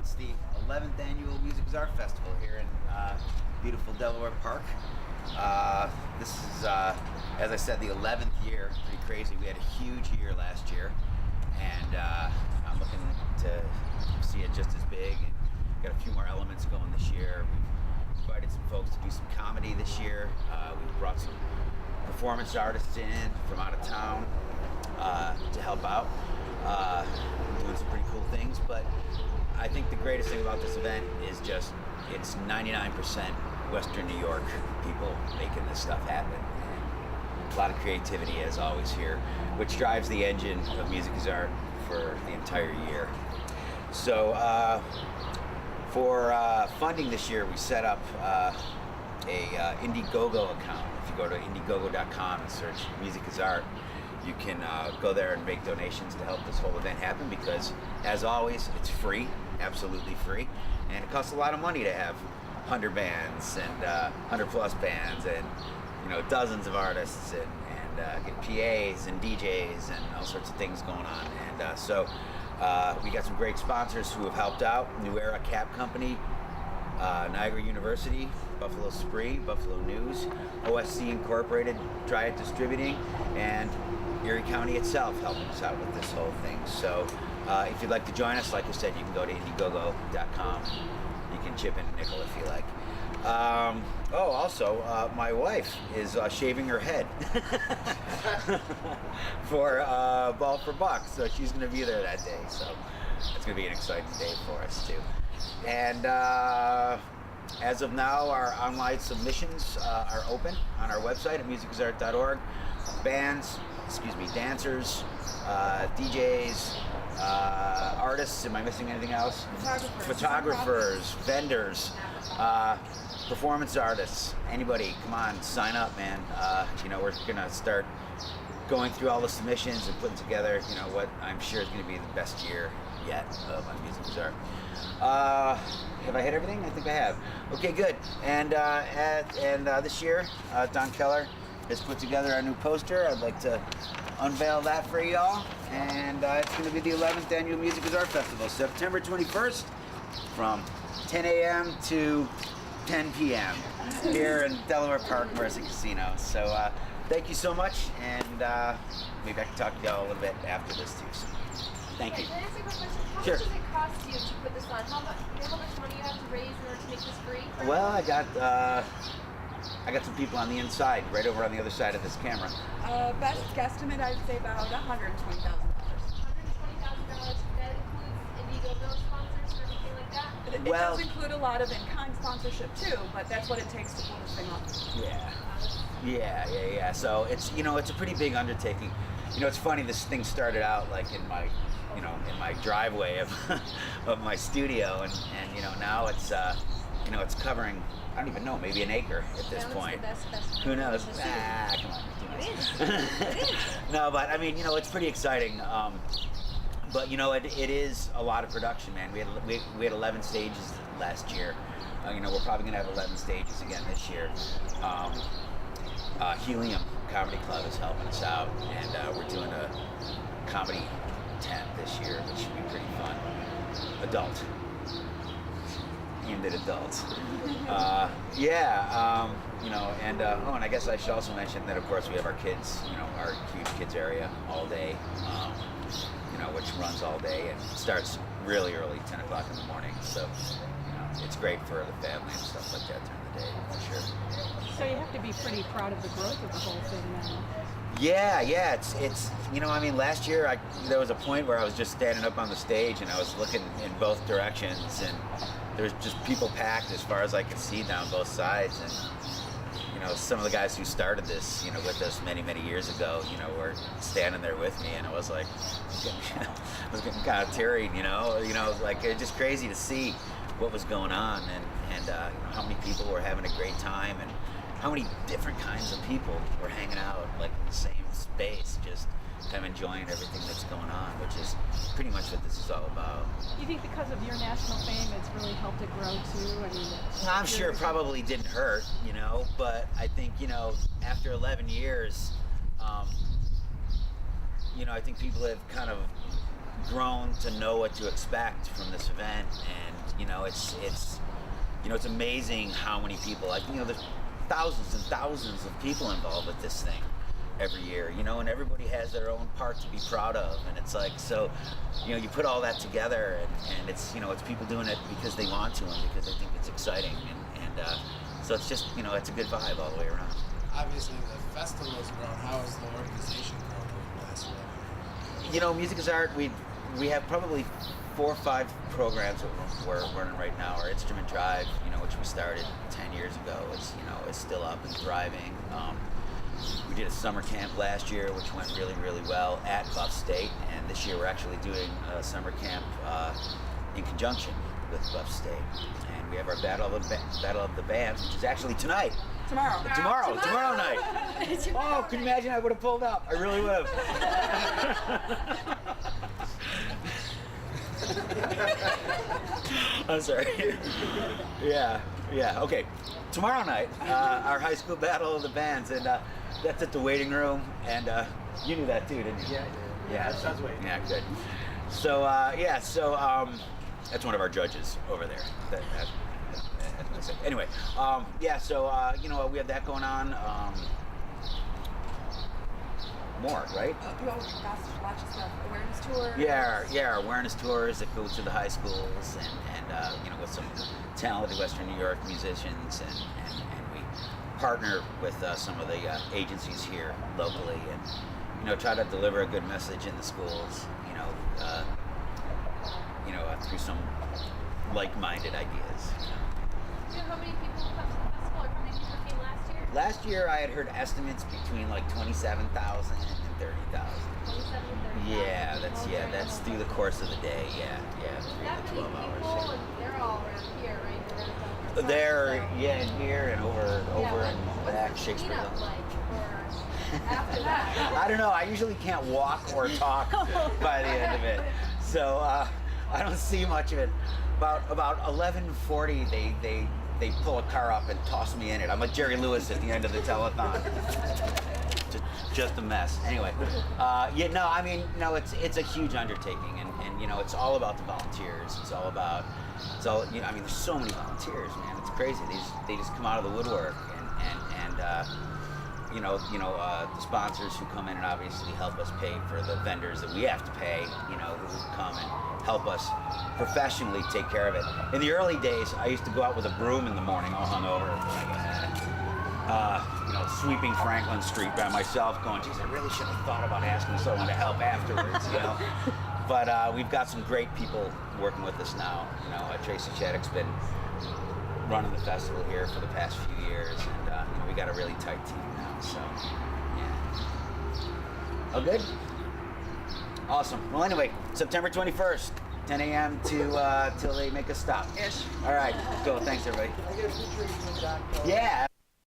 announce the 11th annual Music is Art Festival here in beautiful Delaware Park. This is, as I said, the 11th year. Pretty crazy. We had a huge year last year, and I'm looking to see it just as big. And got a few more elements going this year. We've invited some folks to do some comedy this year. We've brought some performance artists in from out of town to help out. Doing some pretty cool things, but I think the greatest thing about this event is just it's 99% Western New York people making this stuff happen. And a lot of creativity, as always, here, which drives the engine of Music is Art for the entire year. So for funding this year, we set up a Indiegogo account. If you go to Indiegogo.com and search Music is Art, you can go there and make donations to help this whole event happen, because, as always, it's free, absolutely free, and it costs a lot of money to have 100 bands and 100 plus bands and dozens of artists and get PAs and DJs and all sorts of things going on. And so we got some great sponsors who have helped out: New Era Cap Company, Niagara University, Buffalo Spree, Buffalo News, OSC Incorporated, Triad Distributing, and Erie County itself helping us out with this whole thing. So if you'd like to join us, like I said, you can go to Indiegogo.com. You can chip in a nickel if you like. Also, my wife is shaving her head for Ball for Buck, so she's going to be there that day. So it's going to be an exciting day for us too. And as of now, our online submissions are open on our website at musicisart.org. Dancers, DJs, artists, am I missing anything else? Photographers, vendors, performance artists, anybody, come on, sign up, man. We're gonna start going through all the submissions and putting together, what I'm sure is gonna be the best year yet on Music is Art. Have I hit everything? I think I have. Okay, good. And this year, Don Keller has put together our new poster. I'd like to unveil that for y'all. And it's going to be the 11th annual Music is Art Festival, September 21st, from 10 a.m. to 10 p.m. here in Delaware Park, Mercy Casino. So thank you so much, and maybe I can talk to y'all a little bit after this too. So, thank you. Can I ask you a quick question? How Sure. much does it cost you to put this on? How much money you have to raise in order to make this free? Well, I got some people on the inside, right over on the other side of this camera. Best guesstimate, I'd say about $120,000. $120,000. That includes Indiegogo sponsors and everything like that? It does include a lot of in-kind sponsorship too, but that's what it takes to pull this thing off. Yeah. So it's it's a pretty big undertaking. It's funny. This thing started out like in my driveway of my studio, and now it's it's covering, I don't even know, maybe an acre at this point. Who knows? Come on. It is. No, but I mean, it's pretty exciting. But it is a lot of production, man. We had 11 stages last year. We're probably gonna have 11 stages again this year. Helium Comedy Club is helping us out, and we're doing a comedy tent this year, which should be pretty fun. Adult. Aimed at adults. And I guess I should also mention that, of course, we have our kids, our huge kids area all day, which runs all day and starts really early, 10 o'clock in the morning. So, it's great for the family and stuff like that during the day, for sure. So you have to be pretty proud of the growth of the whole thing now. Yeah, it's last year there was a point where I was just standing up on the stage and I was looking in both directions, and there was just people packed as far as I could see down both sides. And some of the guys who started this with us many years ago were standing there with me, and I was like I was getting kind of teary, like it's just crazy to see what was going on, and how many people were having a great time, and how many different kinds of people were hanging out like in the same space, just kind of enjoying everything that's going on, which is pretty much what this is all about. You think because of your national fame, it's really helped it grow too? I mean, I'm sure it probably didn't hurt, but I think, after 11 years, I think people have kind of grown to know what to expect from this event, and it's amazing how many people, there's thousands and thousands of people involved with this thing every year, and everybody has their own part to be proud of, and it's like, so, you put all that together, and it's, it's people doing it because they want to and because they think it's exciting, and so it's just, it's a good vibe all the way around. Obviously, the festival has grown. How has the organization grown over the last 11 years? Music is Art, we have probably 4 or 5 programs that we're running right now. Our Instrument Drive, which we started 10 years ago, is still up and thriving. We did a summer camp last year, which went really, really well at Buff State, and this year we're actually doing a summer camp in conjunction with Buff State. And we have our Battle of the Bands, which is actually tonight. Tomorrow Tomorrow night. Oh, can you imagine? I would have pulled up. I really would have. I'm sorry. Yeah. Okay. Tomorrow night, our high school Battle of the Bands, and that's at the waiting room. And you knew that too, didn't you? Yeah, I did. Yeah. Sounds waiting. Yeah, good. So that's one of our judges over there. Anyway, so we have that going on. More, right? Lots of stuff. Awareness tour. Yeah, awareness tours that go to the high schools, and with some talented Western New York musicians, and we partner with some of the agencies here locally, and try to deliver a good message in the schools, through some like-minded ideas. Do you know how many people come to the festival, or how many people came last year? Last year, I had heard estimates between 27,000 and 30,000. 27 and 30. Yeah, that's through the course of the day. Yeah, That through the 12 many hours. people, and they're all around here, right? They're There, so. in here and over and back, What's the Shakespeare. cleanup like for after that? I don't know. I usually can't walk or talk by the end of it, so I don't see much of it. About 11:40, they pull a car up and toss me in it. I'm like Jerry Lewis at the end of the telethon. Just a mess. Anyway, it's a huge undertaking, and it's all about the volunteers. There's so many volunteers, man. It's crazy. They just come out of the woodwork, and the sponsors who come in and obviously help us pay for the vendors that we have to pay, who come and help us professionally take care of it. In the early days, I used to go out with a broom in the morning, all hungover, sweeping Franklin Street by myself, going, geez, I really should have thought about asking someone to help afterwards, But we've got some great people working with us now. Tracy Shattuck's been running the festival here for the past few years, and we got a really tight team now, so yeah. Oh, good? Awesome. Well, anyway, September 21st, 10 a.m. till they make us stop. Ish. All right, go. Thanks, everybody. Can I get a picture of you and Don? Yeah.